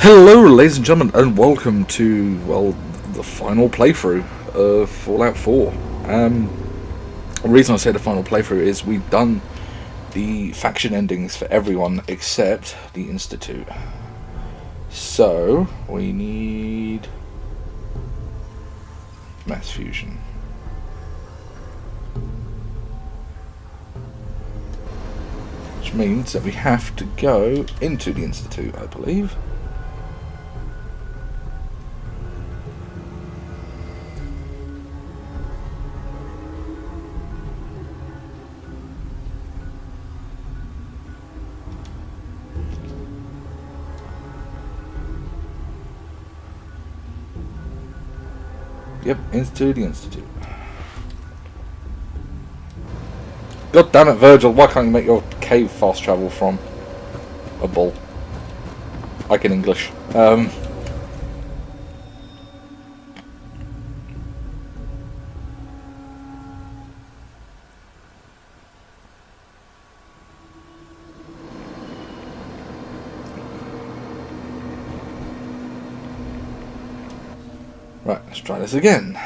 Hello, ladies and gentlemen, and welcome to, well, the final playthrough of Fallout 4. The reason I say the final playthrough is we've done the faction endings for everyone except the Institute. So, we need mass fusion. Which means that we have to go into the Institute, I believe. Yep, into the Institute. God damn it, Virgil, why can't you make your cave fast travel from a bull? Like in English. Right, let's try this again.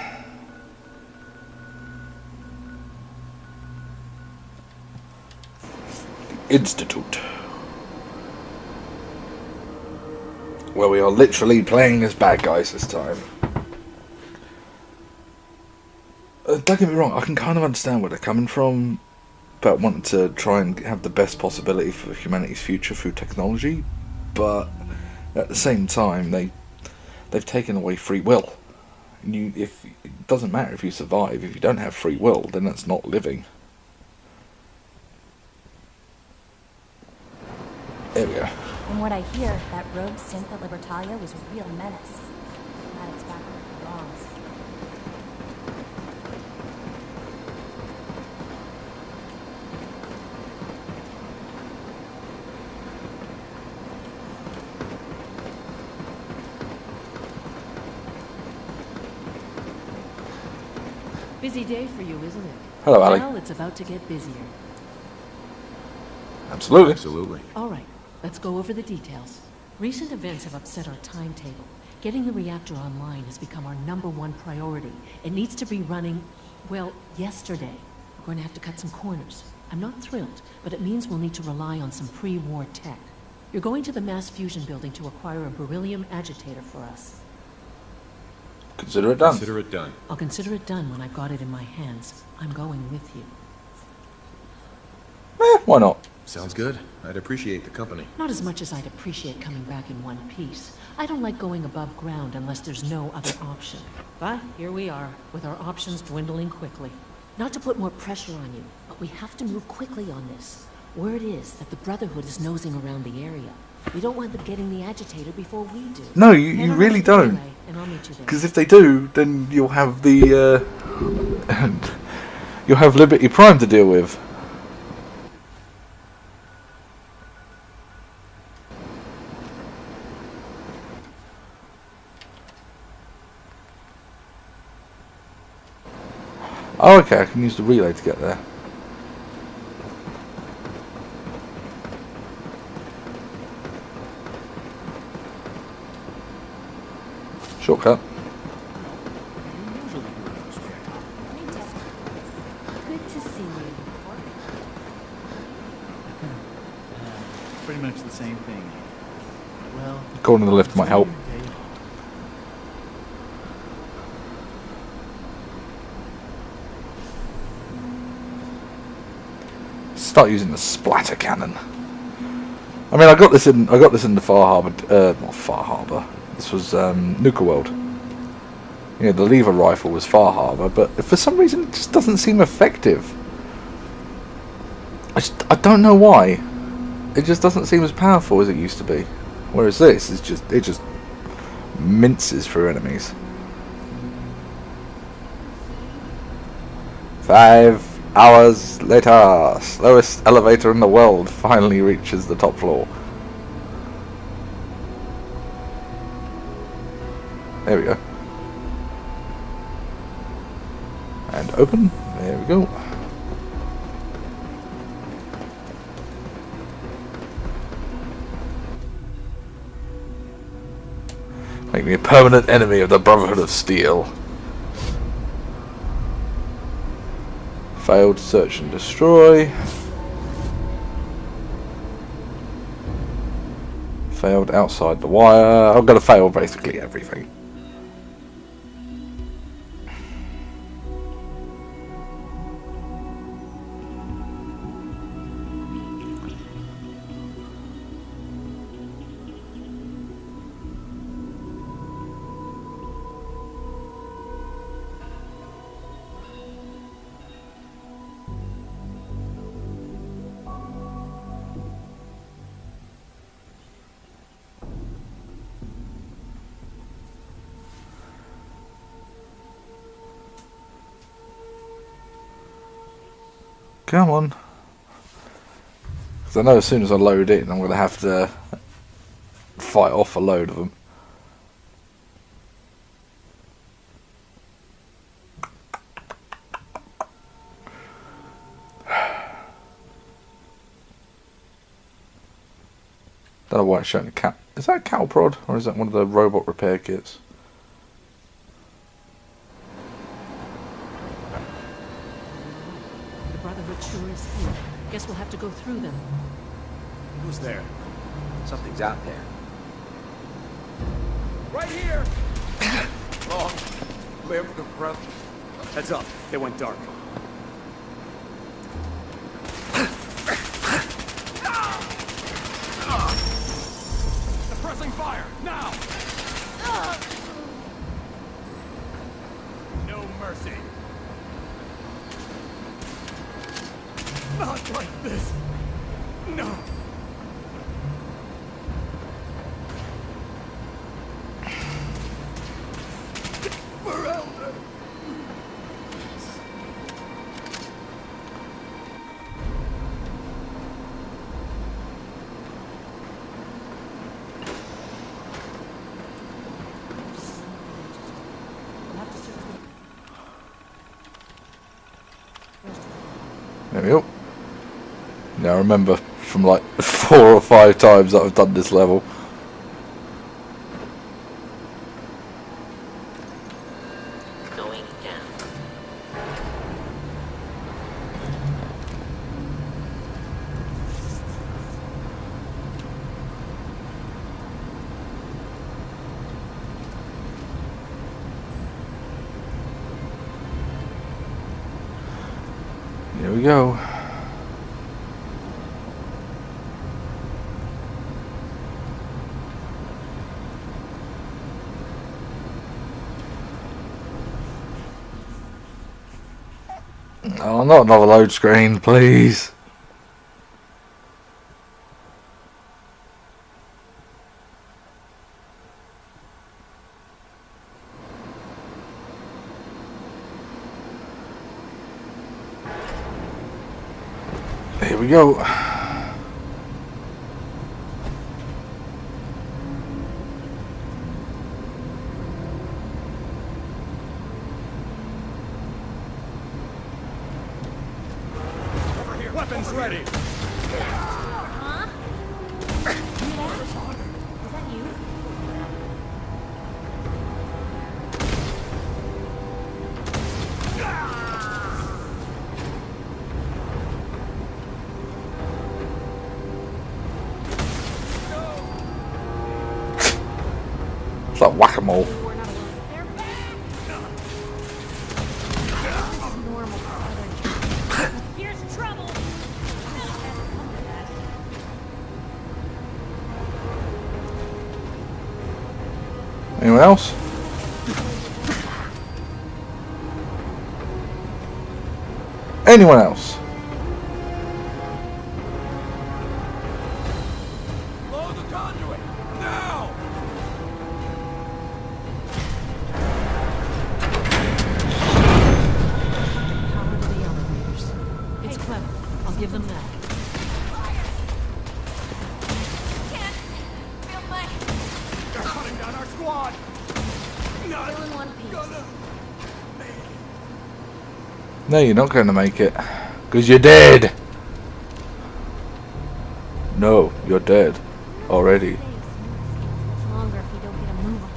Institute. Where we are literally playing as bad guys this time. Don't get me wrong, I can kind of understand where they're coming from about wanting to try and have the best possibility for humanity's future through technology, but at the same time they've taken away free will. If it doesn't matter if you survive, if you don't have free will, then that's not living. There we go. From what I hear, that rogue synth at Libertalia was a real menace. Glad it's back where it belongs. Busy day for you, isn't it? Hello, Ali. Well, it's about to get busier. Absolutely. Absolutely. All right, let's go over the details. Recent events have upset our timetable. Getting the reactor online has become our #1 priority. It needs to be running, well, yesterday. We're going to have to cut some corners. I'm not thrilled, but it means we'll need to rely on some pre-war tech. You're going to the mass fusion building to acquire a beryllium agitator for us. Consider it done. Consider it done. I'll consider it done when I've got it in my hands. I'm going with you. Why not? Sounds good. I'd appreciate the company. Not as much as I'd appreciate coming back in one piece. I don't like going above ground unless there's no other option. But here we are, with our options dwindling quickly. Not to put more pressure on you, but we have to move quickly on this. Word is that the Brotherhood is nosing around the area. We don't want them getting the agitator before we do. No, you really don't. Because if they do, then you'll have the you'll have Liberty Prime to deal with. Oh, okay, I can use the relay to get there. Shortcut. Good to see you. Pretty much the same thing. Well, Going to the lift might help. Start using the splatter cannon. I mean, I got this in the Far Harbor, not Far Harbor. This was Nuka World. You know, the lever rifle was Far Harbor, but for some reason it just doesn't seem effective. I don't know why. It just doesn't seem as powerful as it used to be. Whereas this is just minces through enemies. 5 hours later, slowest elevator in the world finally reaches the top floor. There we go. And open. There we go. Make me a permanent enemy of the Brotherhood of Steel. Failed search and destroy. Failed outside the wire. I'm gonna fail basically everything. Come on. Because I know as soon as I load in, I'm going to have to fight off a load of them. Don't know why it's showing a cat. Is that a cow prod? Or is that one of the robot repair kits? The Brotherhood sure is here. Guess we'll have to go through them. Who's there? Something's out there. Right here! Long live the brother. Heads up, it went dark. Suppressing fire, now! No mercy. Not like this. No. For Elder. We'll have to search There we go. Now I remember from like 4 or 5 times that I've done this level. going down. Here we go. Oh, not another load screen, please. Here we go. Weapons ready. Huh? Is that you? It's like whack-a-mole. We're not alone. They're back! This is normal for other. Here's trouble! Anyone else? Anyone else? Blow the conduit, now! Power to the elevators. It's clever. I'll give them that. Can't feel my... They're cutting down our squad! Not Still in one piece. gonna... No, you're not going to make it. Because you're dead. No, you're dead. Already. Much longer if we don't get a move on.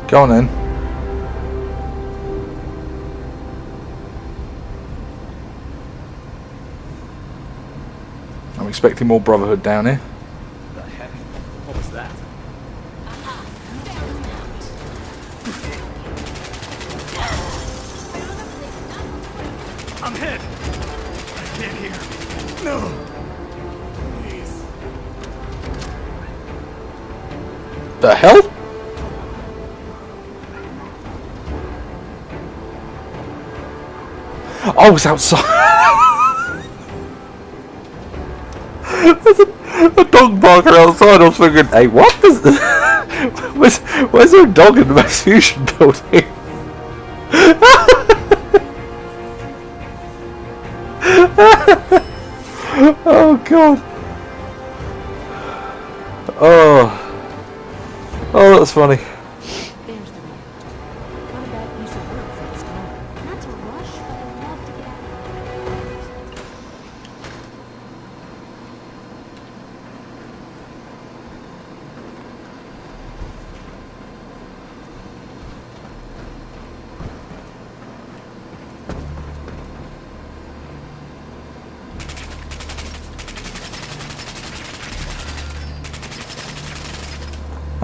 Go on then. I'm expecting more Brotherhood down here. The heck? What was that? I'm hit! I can't hear. No! Please. The hell? I was outside. There's a dog barking outside. I was thinking, hey, what? Where's there a dog in the Max Fusion building? Oh god. Oh, that's funny. There's the reactor. Not a bad piece of work for its time. Not to rush, but I'd love to get out.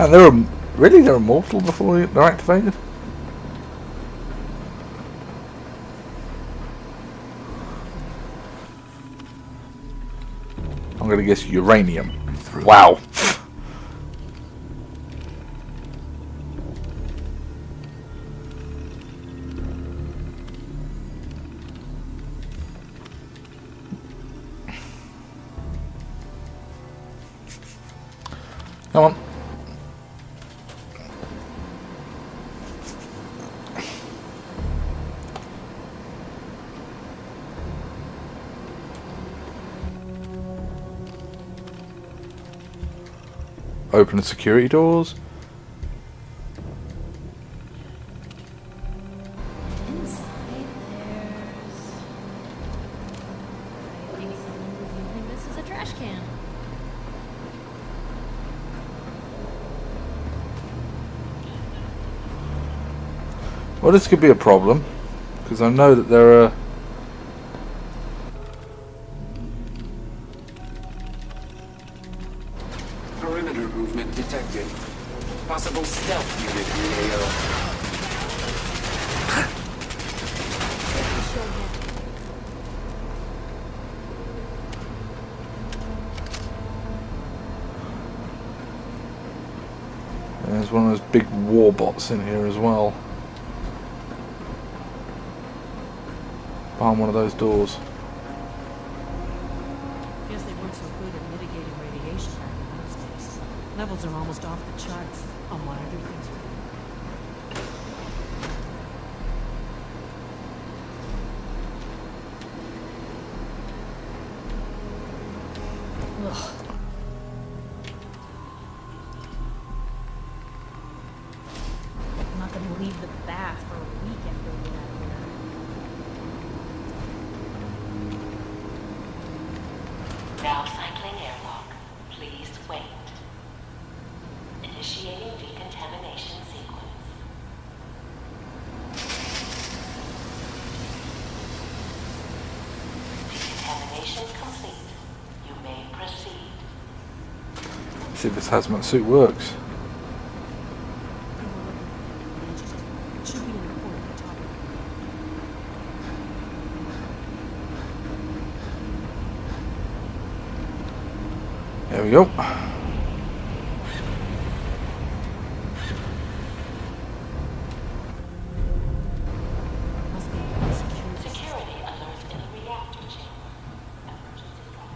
And they're immortal before they're activated? I'm gonna guess uranium. Wow. Come on. Open the security doors. Inside, I think someone was using this as a trash can. Well, this could be a problem, because I know that there are... Perimeter movement detected. Possible stealth unit in the AO. There's one of those big war bots in here as well. Behind one of those doors. Guess they weren't so good at mitigating radiation back in those days. Levels are almost off the charts. I'll monitor things for you. Ugh. I'm not gonna leave the bath for a week after we get out of here. Now cycling airlock. Please wait. Initiating decontamination sequence. Decontamination complete. You may proceed. See if this hazmat suit works. It should be in the corner at the top of the There we go. Must be a security. Security alert in the reactor chamber. Emergency call.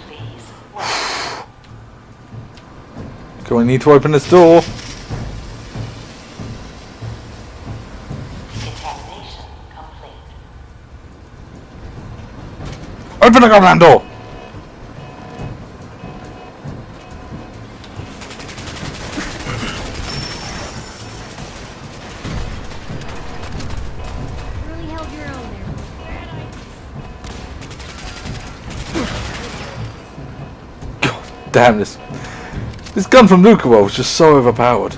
Please wait. Okay, we need to open this door. Decontamination complete. Open the goddamn door! Damn, this gun from Commonwealth was just so overpowered.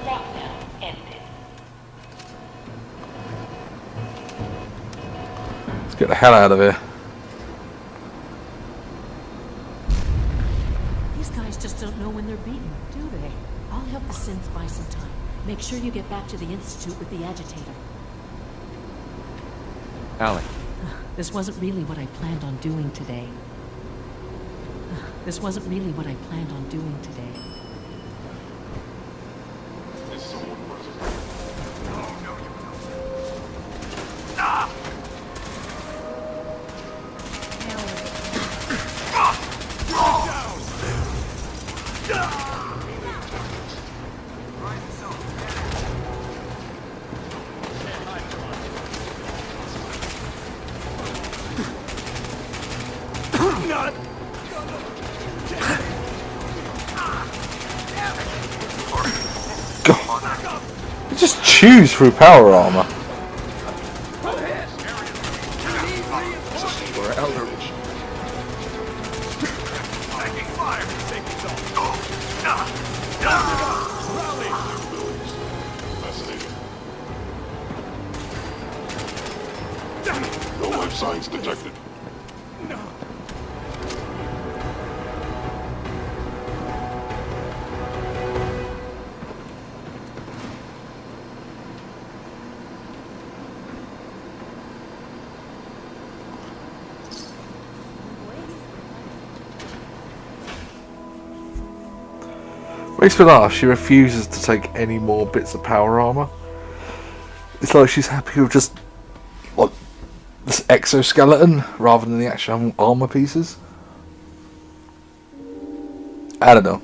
Lockdown ended. Let's get the hell out of here. These guys just don't know when they're beaten, do they? I'll help the synths buy some time. Make sure you get back to the Institute with the agitator. Alec, This wasn't really what I planned on doing today. This wasn't really what I planned on doing today. God. You just chews through power armor. we're elder. No life signs detected. Makes me laugh, she refuses to take any more bits of power armor. It's like she's happy with just like this exoskeleton rather than the actual armor pieces. I don't know.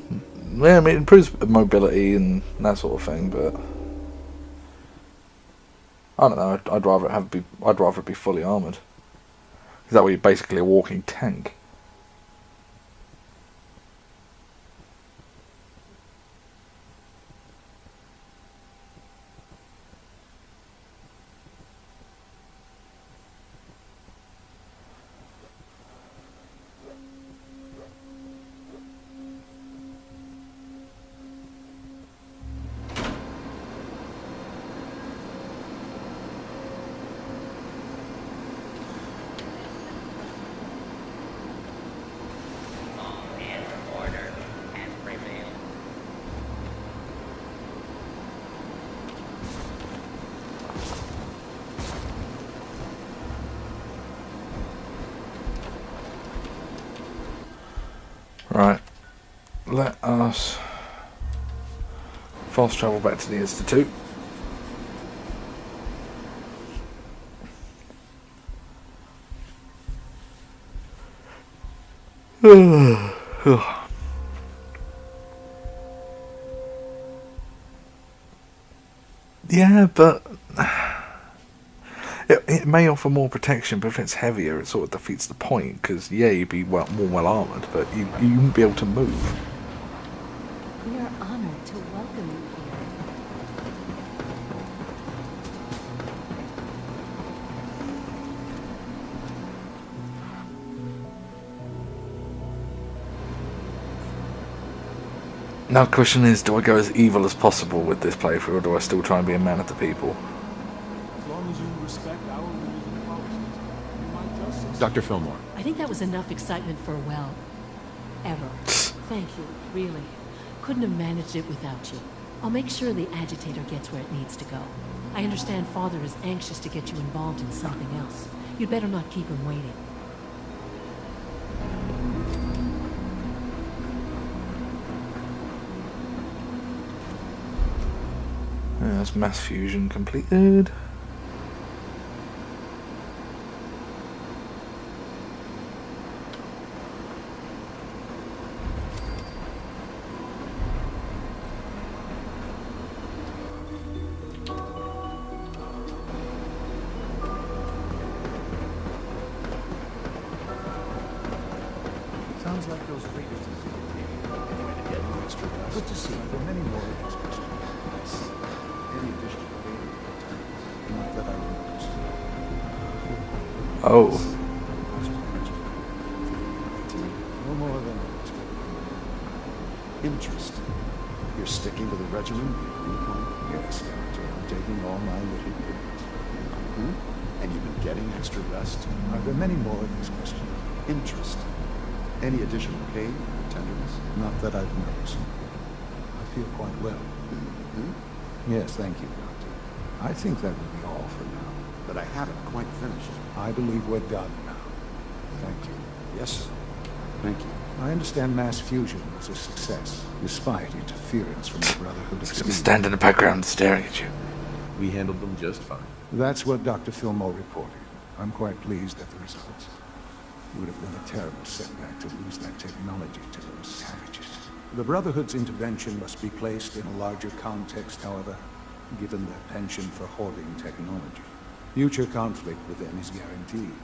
Yeah, I mean, it improves mobility and that sort of thing, but I don't know. I'd rather it be fully armored. 'Cause that way you're basically a walking tank. Right, let us fast travel back to the Institute. Yeah, but it may offer more protection, but if it's heavier, it sort of defeats the point. Because yeah, you'd be more well armored, but you wouldn't be able to move. We are honored to welcome you here. Now the question is, do I go as evil as possible with this playthrough, or do I still try and be a man of the people? As long as you respect our rules and policies, you might just succeed. Dr. Fillmore. I think that was enough excitement for, well, ever. Thank you, really. Couldn't have managed it without you. I'll make sure the agitator gets where it needs to go. I understand Father is anxious to get you involved in something else. You'd better not keep him waiting. That's mass fusion completed. Sounds like those readers are getting extra dust. Good to see you. There are many more of these questions. I see. Any additional data? Not that I noticed. Oh. No more than interesting. You're sticking to the regimen, the viewpoint? Yes, Doctor. I'm taking all my little pills. And you've been getting extra rest? Are there many more of these questions? Interesting. Any additional pain or tenderness? Not that I've noticed. I feel quite well. Yes, thank you, Doctor. I think that will be all for now. But I haven't quite finished. I believe we're done now. Thank you. Yes, sir. Thank you. I understand mass fusion was a success, despite interference from the Brotherhood of Some Steel. stand in the background staring at you. We handled them just fine. That's what Dr. Fillmore reported. I'm quite pleased at the results. It would have been a terrible setback to lose that technology to those savages. The Brotherhood's intervention must be placed in a larger context, however, given their penchant for hoarding technology. Future conflict with them is guaranteed.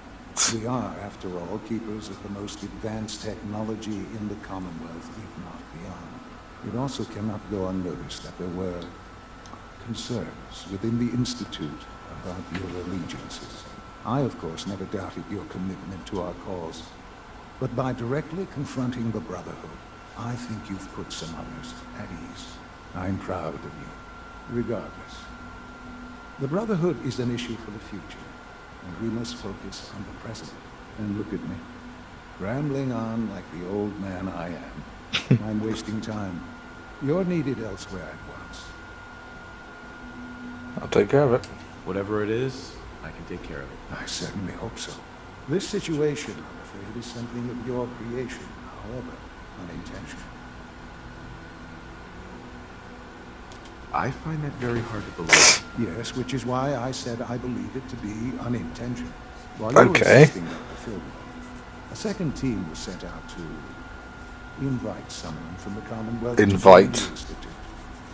We are, after all, keepers of the most advanced technology in the Commonwealth, if not beyond. It also cannot go unnoticed that there were concerns within the Institute about your allegiances. I, of course, never doubted your commitment to our cause. But by directly confronting the Brotherhood, I think you've put some others at ease. I'm proud of you. Regardless, the Brotherhood is an issue for the future, and we must focus on the present. And look at me, rambling on like the old man I am. I'm wasting time. You're needed elsewhere at once. I'll take care of it. Whatever it is, I can take care of it. I certainly hope so. This situation, I'm afraid, is something of your creation, however unintentional. I find that very hard to believe. Yes, which is why I said I believe it to be unintentional. While you were Okay. assisting Dr. Fillmore, a second team was sent out to invite someone from the Commonwealth to join the Institute.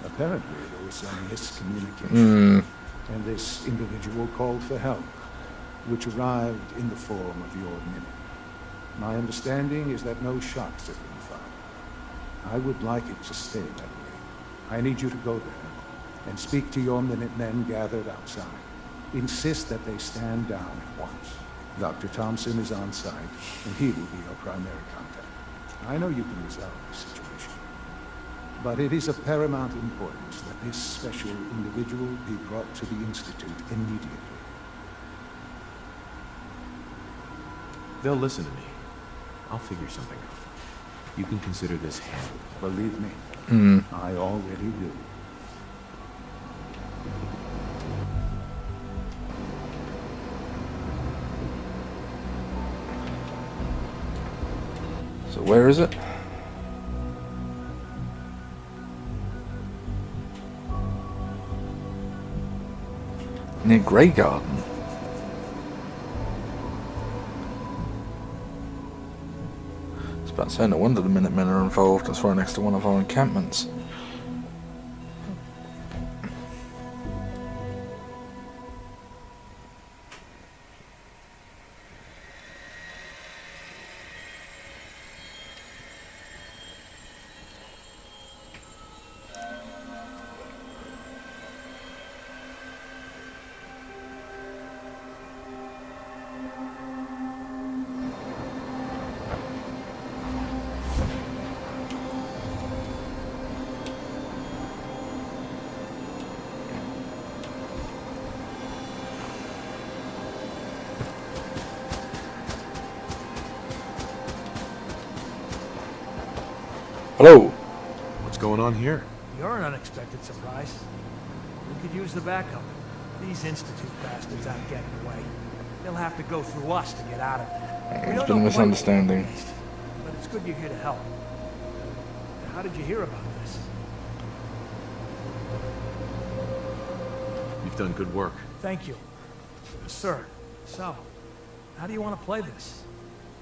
Apparently, there was some miscommunication, and this individual called for help, which arrived in the form of your minute. My understanding is that no shots have been fired. I would like it to stay that way. I need you to go there and speak to your Minutemen gathered outside. Insist that they stand down at once. Dr. Thompson is on site, and he will be your primary contact. I know you can resolve this situation, but it is of paramount importance that this special individual be brought to the Institute immediately. They'll listen to me. I'll figure something out. You can consider this handled. Believe me, I already do. So where is it? Near Grey Garden. I was about to say, no wonder the Minutemen are involved. That's right next to one of our encampments. Hello. What's going on here? You're an unexpected surprise. We could use the backup. These Institute bastards aren't getting away. They'll have to go through us to get out of there. There's been a misunderstanding. But it's good you're here to help. How did you hear about this? You've done good work. Thank you. Sir, so, how do you want to play this?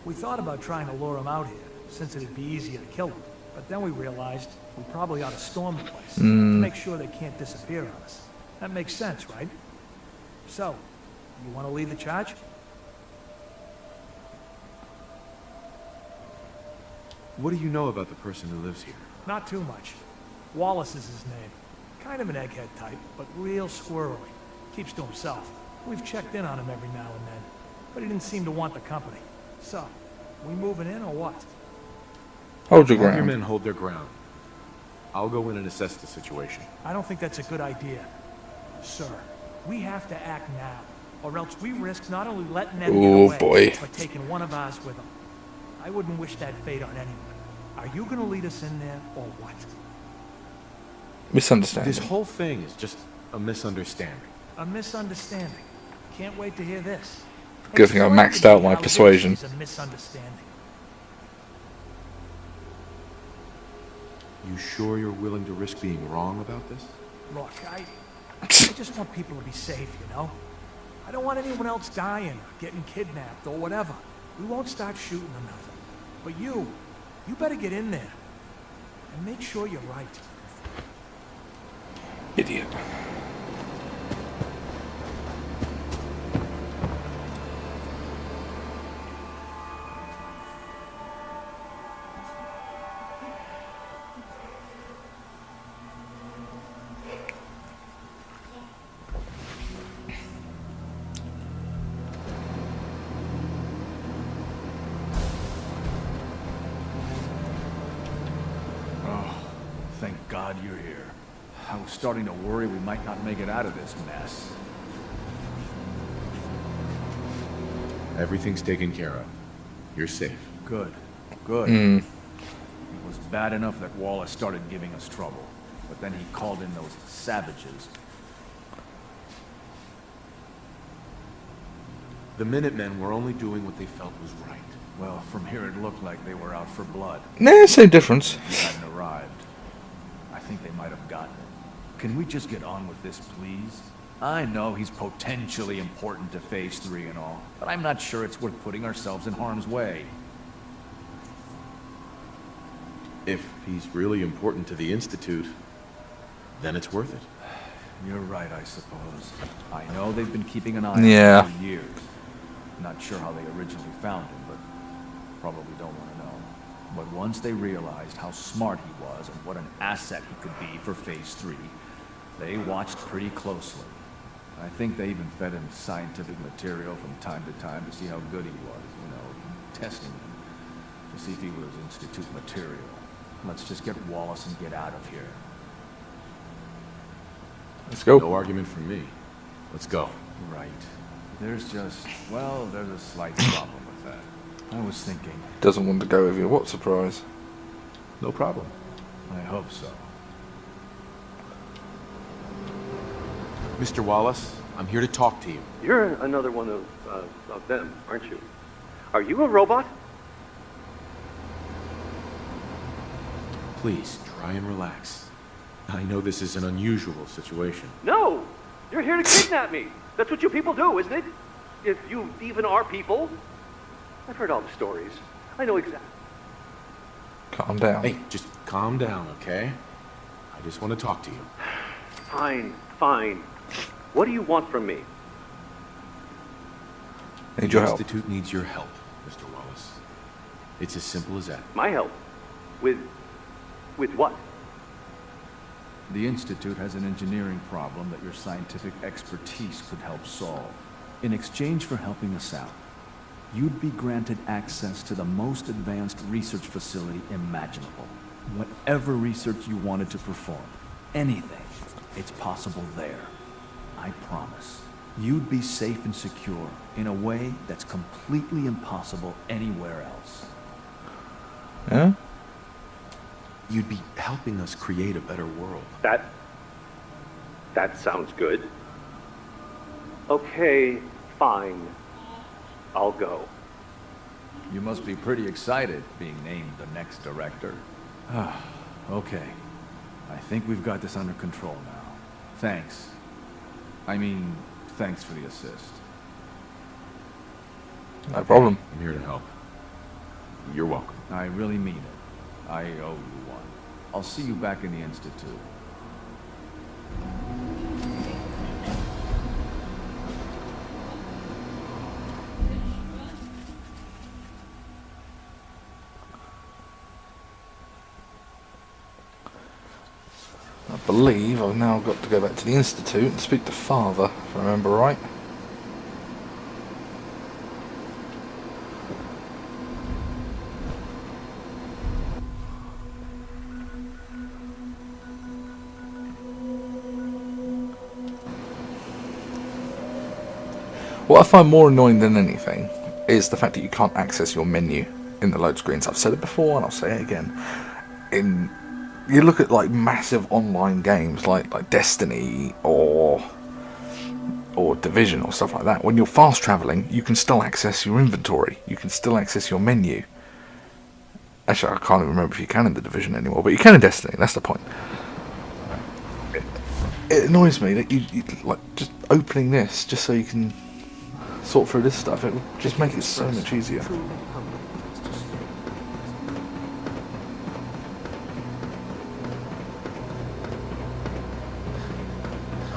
We thought about trying to lure them out here, since it'd be easier to kill them. But then we realized we probably ought to storm the place to make sure they can't disappear on us. That makes sense, right? So, you want to lead the charge? What do you know about the person who lives here? Not too much. Wallace is his name. Kind of an egghead type, but real squirrely. Keeps to himself. We've checked in on him every now and then, but he didn't seem to want the company. So, we moving in or what? Hold your Have your ground. men hold their ground. I'll go in and assess the situation. I don't think that's a good idea. Sir, we have to act now, or else we risk not only letting them get away, Boy. but taking one of us with them. I wouldn't wish that fate on anyone. Are you gonna lead us in there, or what? Misunderstanding. This whole thing is just a misunderstanding. A misunderstanding. Can't wait to hear this. Good thing I maxed out my persuasion. It's a misunderstanding. You sure you're willing to risk being wrong about this? Look, I just want people to be safe, you know? I don't want anyone else dying, or getting kidnapped, or whatever. We won't start shooting or nothing. But you better get in there. And make sure you're right. Idiot. Thank God you're here. I was starting to worry we might not make it out of this mess. Everything's taken care of. You're safe. Good. Good. It was bad enough that Wallace started giving us trouble, but then he called in those savages. The Minutemen were only doing what they felt was right. Well, from here it looked like they were out for blood. Nah, same difference. He hadn't arrived. I think they might have gotten it. Can we just get on with this, please? I know he's potentially important to Phase 3 and all, but I'm not sure it's worth putting ourselves in harm's way. If he's really important to the Institute, then it's worth it. You're right, I suppose. I know they've been keeping an eye on Yeah. him for years. Not sure how they originally found him, but probably don't want to know. But once they realized how smart he was and what an asset he could be for Phase 3, they watched pretty closely. I think they even fed him scientific material from time to time to see how good he was, you know, testing him, to see if he was Institute material. Let's just get Wallace and get out of here. Let's go. No argument from me. Let's go. Right. There's just, well, there's a slight problem with that. I was thinking... Doesn't want to go with you. What surprise. No problem. I hope so. Mr. Wallace, I'm here to talk to you. You're another one of them, aren't you? Are you a robot? Please, try and relax. I know this is an unusual situation. No! You're here to kidnap me! That's what you people do, isn't it? If you even are people. I've heard all the stories. I know exactly. Calm down. Hey, just calm down, okay? I just want to talk to you. Fine, fine. What do you want from me? Need your help. The Institute needs your help, Mr. Wallace. It's as simple as that. My help? With what? The Institute has an engineering problem that your scientific expertise could help solve. In exchange for helping us out, you'd be granted access to the most advanced research facility imaginable. Whatever research you wanted to perform, anything, it's possible there. I promise. You'd be safe and secure in a way that's completely impossible anywhere else. Yeah? You'd be helping us create a better world. That sounds good. Okay, fine. I'll go. You must be pretty excited being named the next director. Okay. I think we've got this under control now. Thanks. Thanks for the assist. No problem. I'm here to help. You're welcome. I really mean it. I owe you one. I'll see you back in the Institute. believe I've now got to go back to the Institute and speak to Father, if I remember right. What I find more annoying than anything is the fact that you can't access your menu in the load screens. I've said it before and I'll say it again. You look at like massive online games like Destiny or Division or stuff like that. When you're fast traveling, you can still access your inventory. You can still access your menu. Actually, I can't even remember if you can in the Division anymore, but you can in Destiny. That's the point. It annoys me that you like just opening this just so you can sort through this stuff. It would just make it so much easier.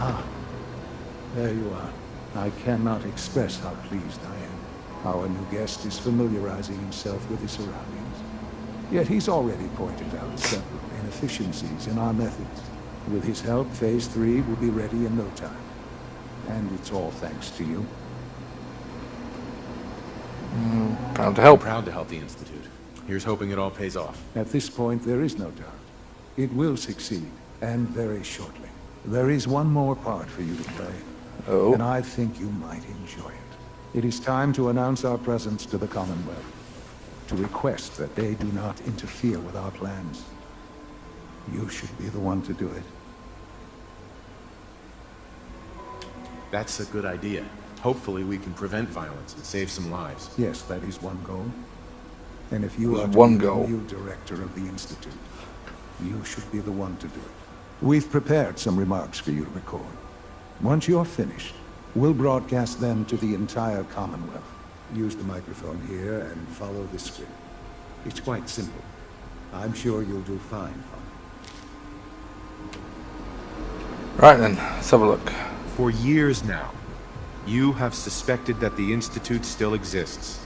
Ah, there you are. I cannot express how pleased I am. Our new guest is familiarizing himself with his surroundings. Yet he's already pointed out several inefficiencies in our methods. With his help, Phase 3 will be ready in no time. And it's all thanks to you. Proud to help. Proud to help the Institute. Here's hoping it all pays off. At this point, there is no doubt. It will succeed, and very shortly. There is one more part for you to play. Oh. And I think you might enjoy it. It is time to announce our presence to the Commonwealth. To request that they do not interfere with our plans. You should be the one to do it. That's a good idea. Hopefully we can prevent violence and save some lives. Yes, that is one goal. And if you are one to be goal. the new director of the Institute, you should be the one to do it. We've prepared some remarks for you to record. Once you're finished, we'll broadcast them to the entire Commonwealth. Use the microphone here and follow the script. It's quite simple. I'm sure you'll do fine, Father. Right then, let's have a look. For years now, you have suspected that the Institute still exists.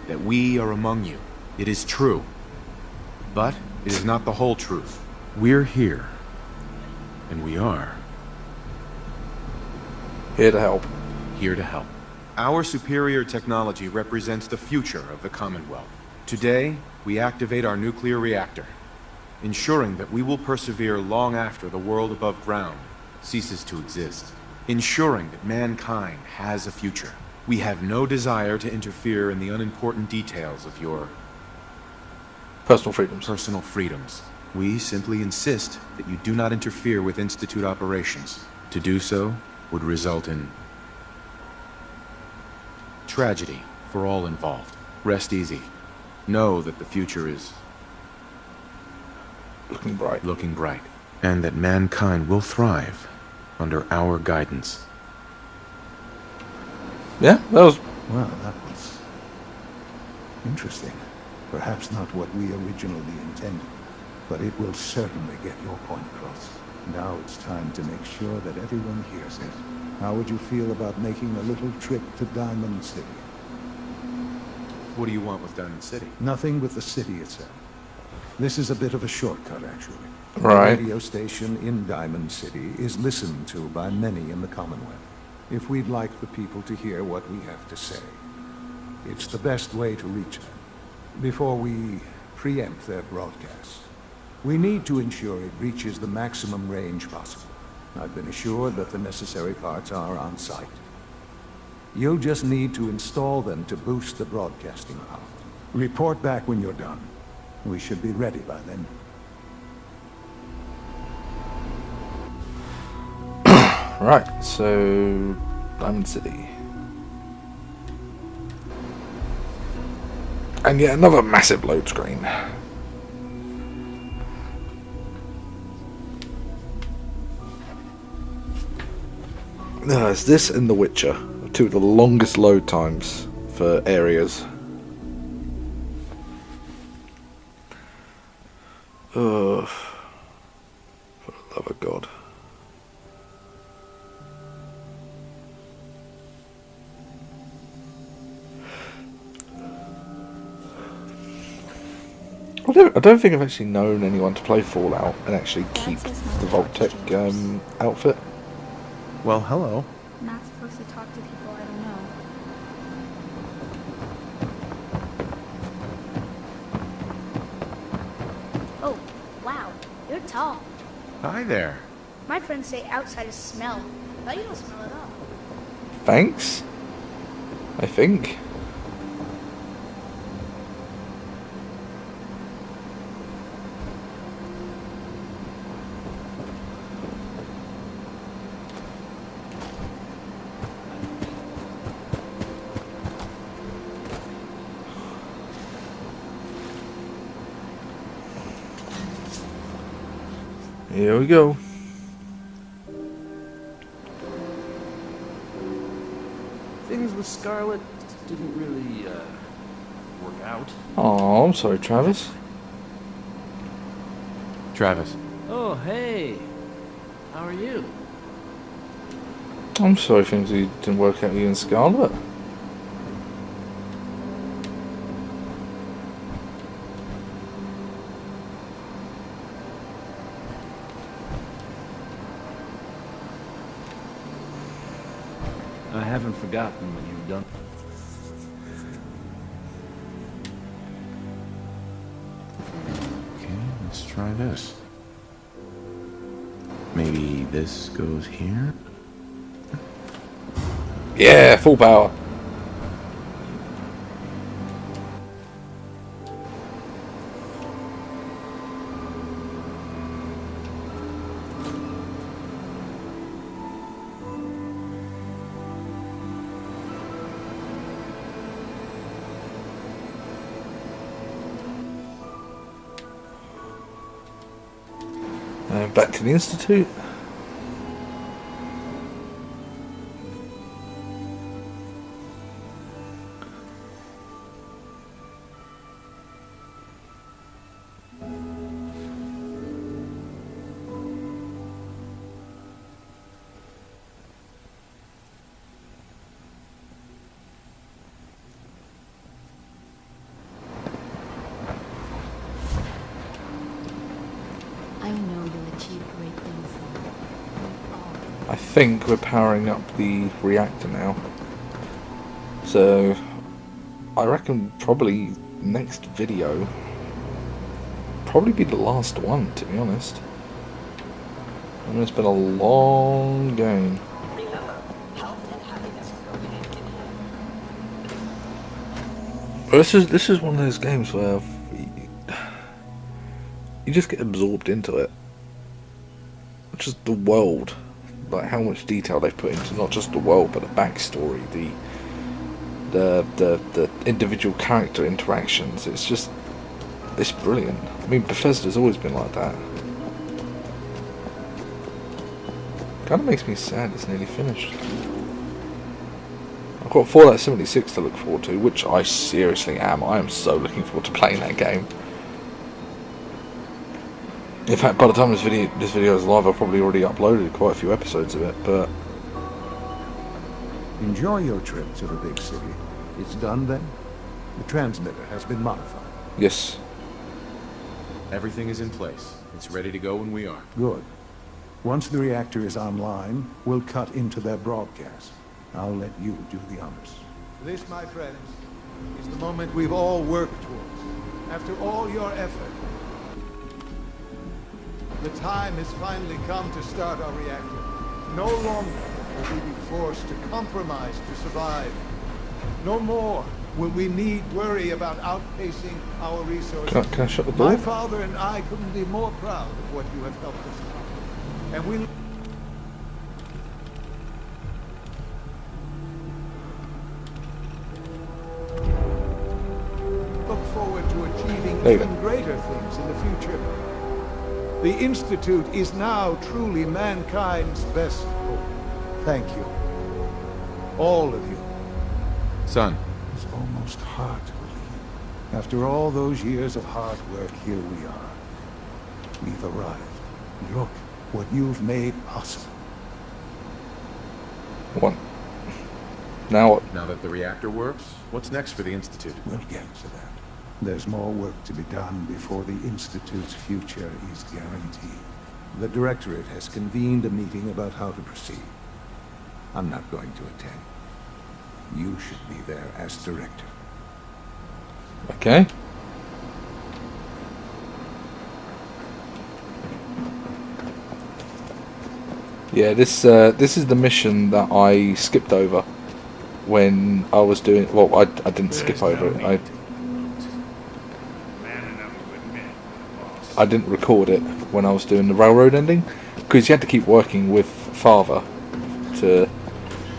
That we are among you. It is true. But it is not the whole truth. We're here. And we are here to help. Here to help. Our superior technology represents the future of the Commonwealth. Today, we activate our nuclear reactor, ensuring that we will persevere long after the world above ground ceases to exist. Ensuring that mankind has a future. We have no desire to interfere in the unimportant details of your personal freedoms. Personal freedoms. We simply insist that you do not interfere with Institute operations. To do so would result in tragedy for all involved. Rest easy. Know that the future is looking bright. Looking bright. And that mankind will thrive under our guidance. Yeah, that was... Well, that was interesting. Perhaps not what we originally intended, but it will certainly get your point across. Now it's time to make sure that everyone hears it. How would you feel about making a little trip to Diamond City? What do you want with Diamond City? Nothing with the city itself. This is a bit of a shortcut, actually. Right. The radio station in Diamond City is listened to by many in the Commonwealth. If we'd like the people to hear what we have to say, it's the best way to reach them. Before we preempt their broadcasts, we need to ensure it reaches the maximum range possible. I've been assured that the necessary parts are on site. You'll just need to install them to boost the broadcasting power. Report back when you're done. We should be ready by then. Right, so Diamond City. And yet another massive load screen. It's this and The Witcher, two of the longest load times for areas. Ugh. For the love of God. I don't think I've actually known anyone to play Fallout and actually keep the Vault-Tec outfit. Well, hello. I'm not supposed to talk to people I don't know. Oh, wow. You're tall. Hi there. My friends say outsiders smell, but you don't smell at all. Thanks, I think. Here we go. Things with Scarlet didn't really, work out. Oh, I'm sorry, Travis. Travis. Oh, hey. How are you? I'm sorry things didn't work out with you and Scarlet. I haven't forgotten what you've done. Okay, let's try this. Maybe this goes here? Yeah, full power. Back to the Institute. I know you'll achieve great things. I think we're powering up the reactor now. So I reckon probably next video probably be the last one, to be honest. I mean, it's been a long game. But this is one of those games where you just get absorbed into it. Just the world, like how much detail they've put into not just the world but the backstory, the individual character interactions. It's brilliant. I mean, Bethesda's always been like that. Kind of makes me sad it's nearly finished. I've got Fallout 76 to look forward to, which I seriously am. I am so looking forward to playing that game. In fact, by the time this video is live, I've probably already uploaded quite a few episodes of it, but... Enjoy your trip to the big city. It's done then? The transmitter has been modified. Yes. Everything is in place. It's ready to go when we are. Good. Once the reactor is online, we'll cut into their broadcast. I'll let you do the honors. This, my friends, is the moment we've all worked towards. After all your effort, the time has finally come to start our reactor. No longer will we be forced to compromise to survive. No more will we need worry about outpacing our resources. Can I shut the door? My father and I couldn't be more proud of what you have helped us accomplish. And we look forward to achieving even greater things in the future. The Institute is now truly mankind's best hope. Thank you. All of you. Son. It's almost hard to believe. After all those years of hard work, here we are. We've arrived. Look what you've made possible. What? Now what? Now that the reactor works, what's next for the Institute? We'll get to that. There's more work to be done before the Institute's future is guaranteed. The Directorate has convened a meeting about how to proceed. I'm not going to attend. You should be there as Director. Okay. Yeah, this is the mission that I skipped over when I was doing. Well, I didn't skip over it. I didn't record it when I was doing the railroad ending because you had to keep working with Father to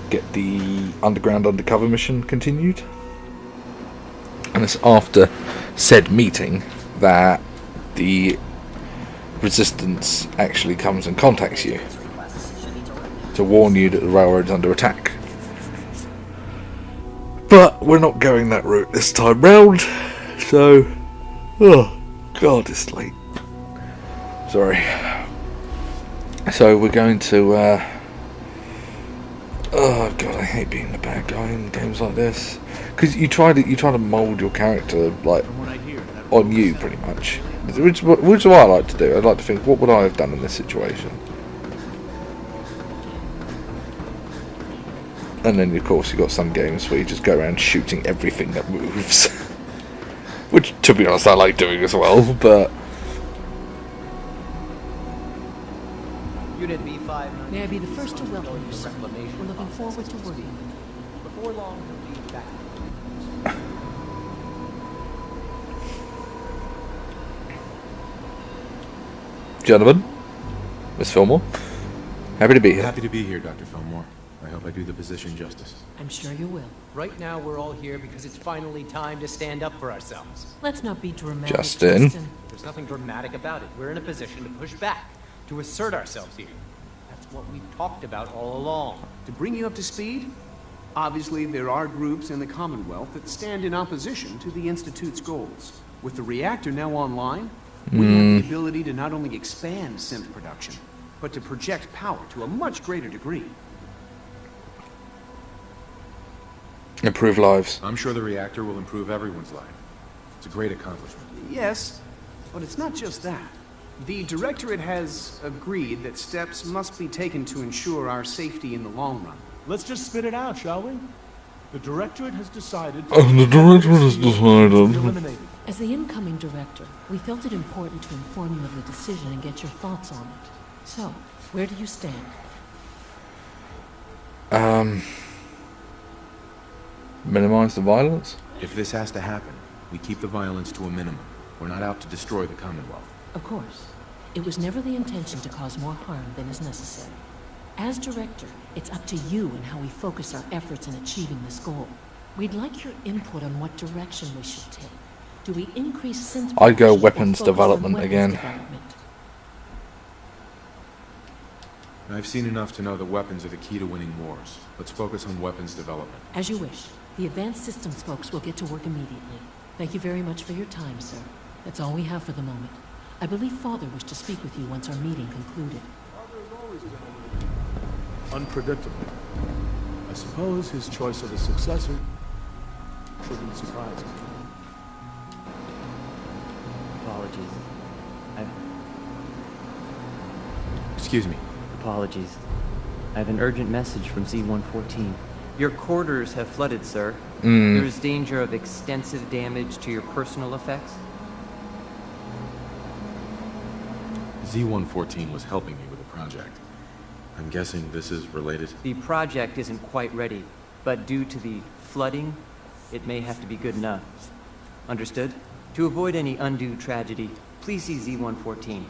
get the underground undercover mission continued. And it's after said meeting that the Resistance actually comes and contacts you to warn you that the railroad's under attack. But we're not going that route this time round, so... Oh, God, it's late. Sorry. So we're going to... Oh, God, I hate being the bad guy in games like this. Because you try to mould your character, like, on you, pretty much. Which is what I like to do. I like to think, what would I have done in this situation? And then, of course, you've got some games where you just go around shooting everything that moves. Which, to be honest, I like doing as well, but... Unit B5. May I be the first to welcome you, sir? We're looking forward to working with you. Before long, we'll be back. Gentlemen, Miss Fillmore, happy to be here. Happy to be here, Dr. Fillmore. I hope I do the position justice. I'm sure you will. Right now, we're all here because it's finally time to stand up for ourselves. Let's not be dramatic, Justin. There's nothing dramatic about it. We're in a position to push back, to assert ourselves here. That's what we've talked about all along. To bring you up to speed, obviously there are groups in the Commonwealth that stand in opposition to the Institute's goals. With the reactor now online, we have the ability to not only expand synth production, but to project power to a much greater degree. Improve lives. I'm sure the reactor will improve everyone's life. It's a great accomplishment. Yes, but it's not just that. The Directorate has agreed that steps must be taken to ensure our safety in the long run. Let's just spit it out, shall we? The Directorate has decided... eliminated. As the incoming Director, we felt it important to inform you of the decision and get your thoughts on it. So, where do you stand? Minimize the violence? If this has to happen, we keep the violence to a minimum. We're not out to destroy the Commonwealth. Of course. It was never the intention to cause more harm than is necessary. As Director, it's up to you and how we focus our efforts in achieving this goal. We'd like your input on what direction we should take. Do we increase synth I'd go production or weapons focus on development weapons again. development? I've seen enough to know that weapons are the key to winning wars. Let's focus on weapons development. As you wish. The Advanced Systems folks will get to work immediately. Thank you very much for your time, sir. That's all we have for the moment. I believe Father wished to speak with you once our meeting concluded. Unpredictable. I suppose his choice of a successor shouldn't surprise me. Apologies. Excuse me. Apologies. I have an urgent message from Z-114. Your quarters have flooded, sir. There is danger of extensive damage to your personal effects. Z-114 was helping me with a project. I'm guessing this is related? The project isn't quite ready, but due to the flooding, it may have to be good enough. Understood? To avoid any undue tragedy, please see Z-114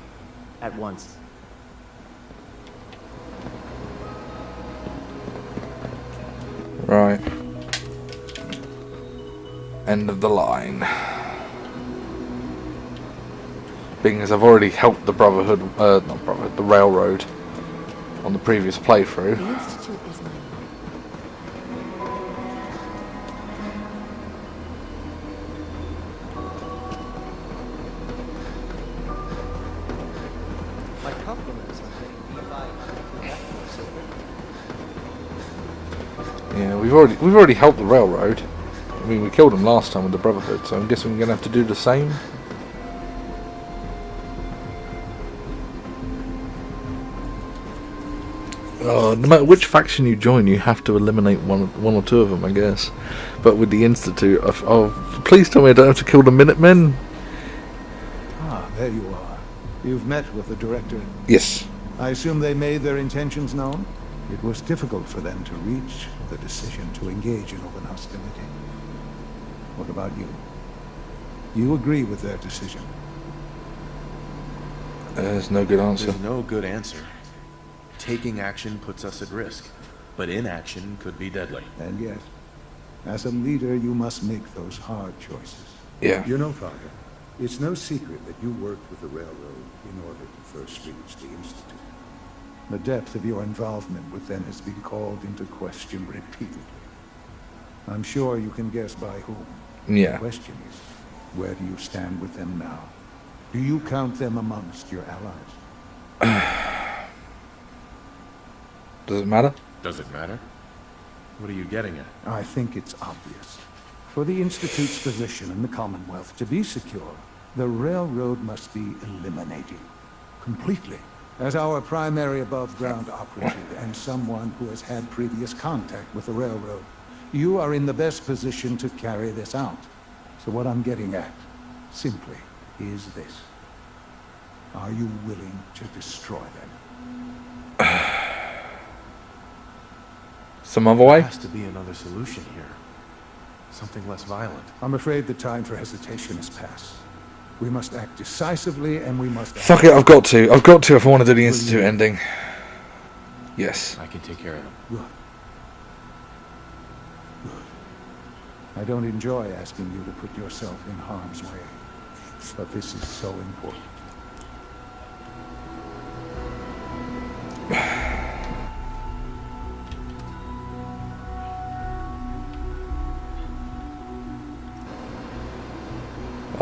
at once. Right. End of the line. Being as I've already helped the Brotherhood, not Brotherhood, the Railroad on the previous playthrough. The Institute is my My compliments on getting B5 Yeah, we've already helped the Railroad. I mean, we killed them last time with the Brotherhood, so I'm guessing we're going to have to do the same. No matter which faction you join, you have to eliminate one or two of them, I guess. But with the Institute, please tell me I don't have to kill the Minutemen. Ah, there you are. You've met with the director. Yes. I assume they made their intentions known? It was difficult for them to reach the decision to engage in open hostility. What about you? You agree with their decision? There's no good answer. There's no good answer. Taking action puts us at risk, but inaction could be deadly. And yet, as a leader, you must make those hard choices. Yeah. You know, Father, it's no secret that you worked with the railroad in order to first reach the Institute. The depth of your involvement with them has been called into question repeatedly. I'm sure you can guess by whom. Yeah. The question is, where do you stand with them now? Do you count them amongst your allies? Does it matter? Does it matter? What are you getting at? I think it's obvious. For the Institute's position in the Commonwealth to be secure, the railroad must be eliminated. Completely. As our primary above-ground operative and someone who has had previous contact with the railroad, you are in the best position to carry this out. So what I'm getting at, simply, is this. Are you willing to destroy them? Some other way? There has to be another solution here. Something less violent. I'm afraid the time for hesitation has passed. We must act decisively, and we must... Fuck it, I've got to if I want to do the Institute ending. Yes. I can take care of them. Good. Good. I don't enjoy asking you to put yourself in harm's way, but this is so important.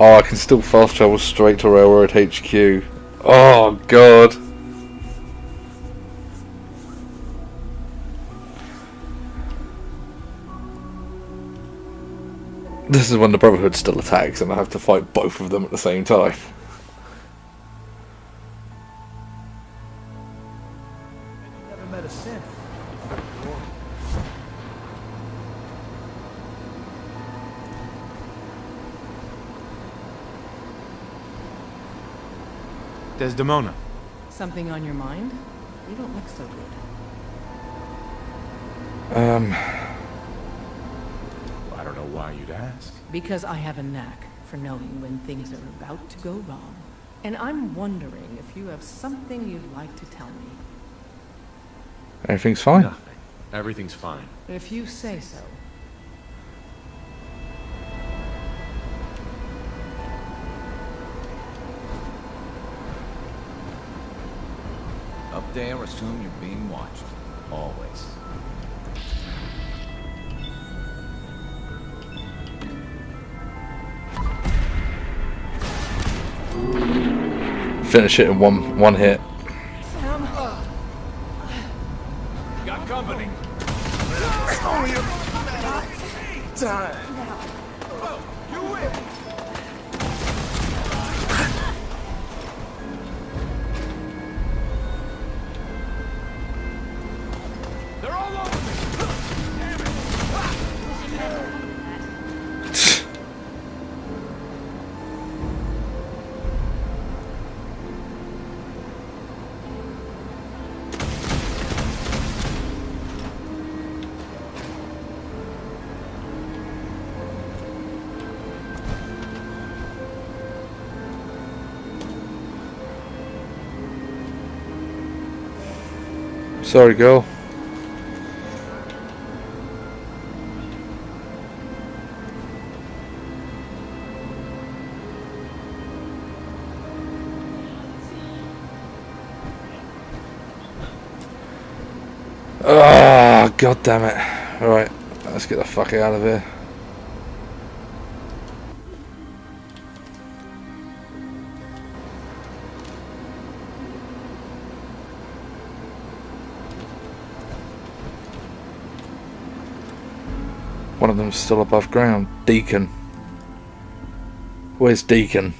Oh, I can still fast travel straight to Railroad HQ. Oh, God. This is when the Brotherhood still attacks and I have to fight both of them at the same time. Never met a synth. Desdemona. Something on your mind? You don't look so good. I don't know why you'd ask. Because I have a knack for knowing when things are about to go wrong. And I'm wondering if you have something you'd like to tell me. Everything's fine. Nothing. Everything's fine. If you say so. Up there, assume you're being watched. Always. Finish it in one hit. Sam. Got company. It's only a matter of time. You win. They're all over me. Damn it. Sorry, girl. Ah, god damn it. Right, let's get the fuck out of here. One of them's still above ground. Deacon. Where's Deacon?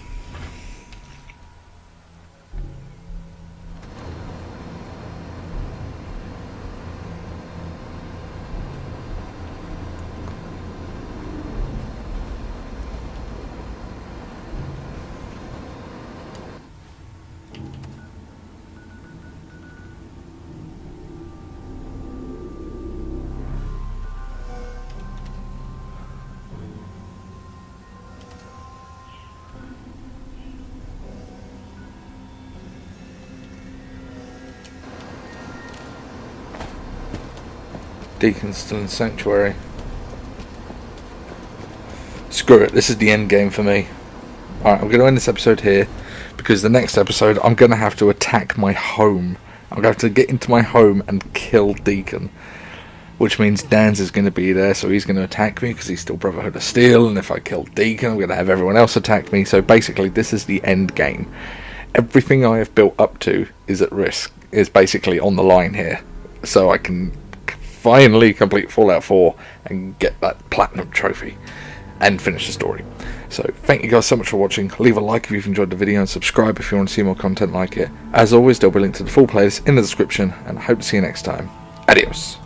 Deacon's still in Sanctuary. Screw it, this is the end game for me. Alright, I'm going to end this episode here, because the next episode I'm going to have to attack my home. I'm going to have to get into my home and kill Deacon. Which means Dan's is going to be there, so he's going to attack me, because he's still Brotherhood of Steel, and if I kill Deacon I'm going to have everyone else attack me, so basically this is the end game. Everything I have built up to is at risk, is basically on the line here. So I can finally complete Fallout 4 and get that platinum trophy and finish the story. So thank you guys so much for watching. Leave a like if you've enjoyed the video and subscribe if you want to see more content like it. As always, there'll be a link to the full playlist in the description, and I hope to see you next time. Adios.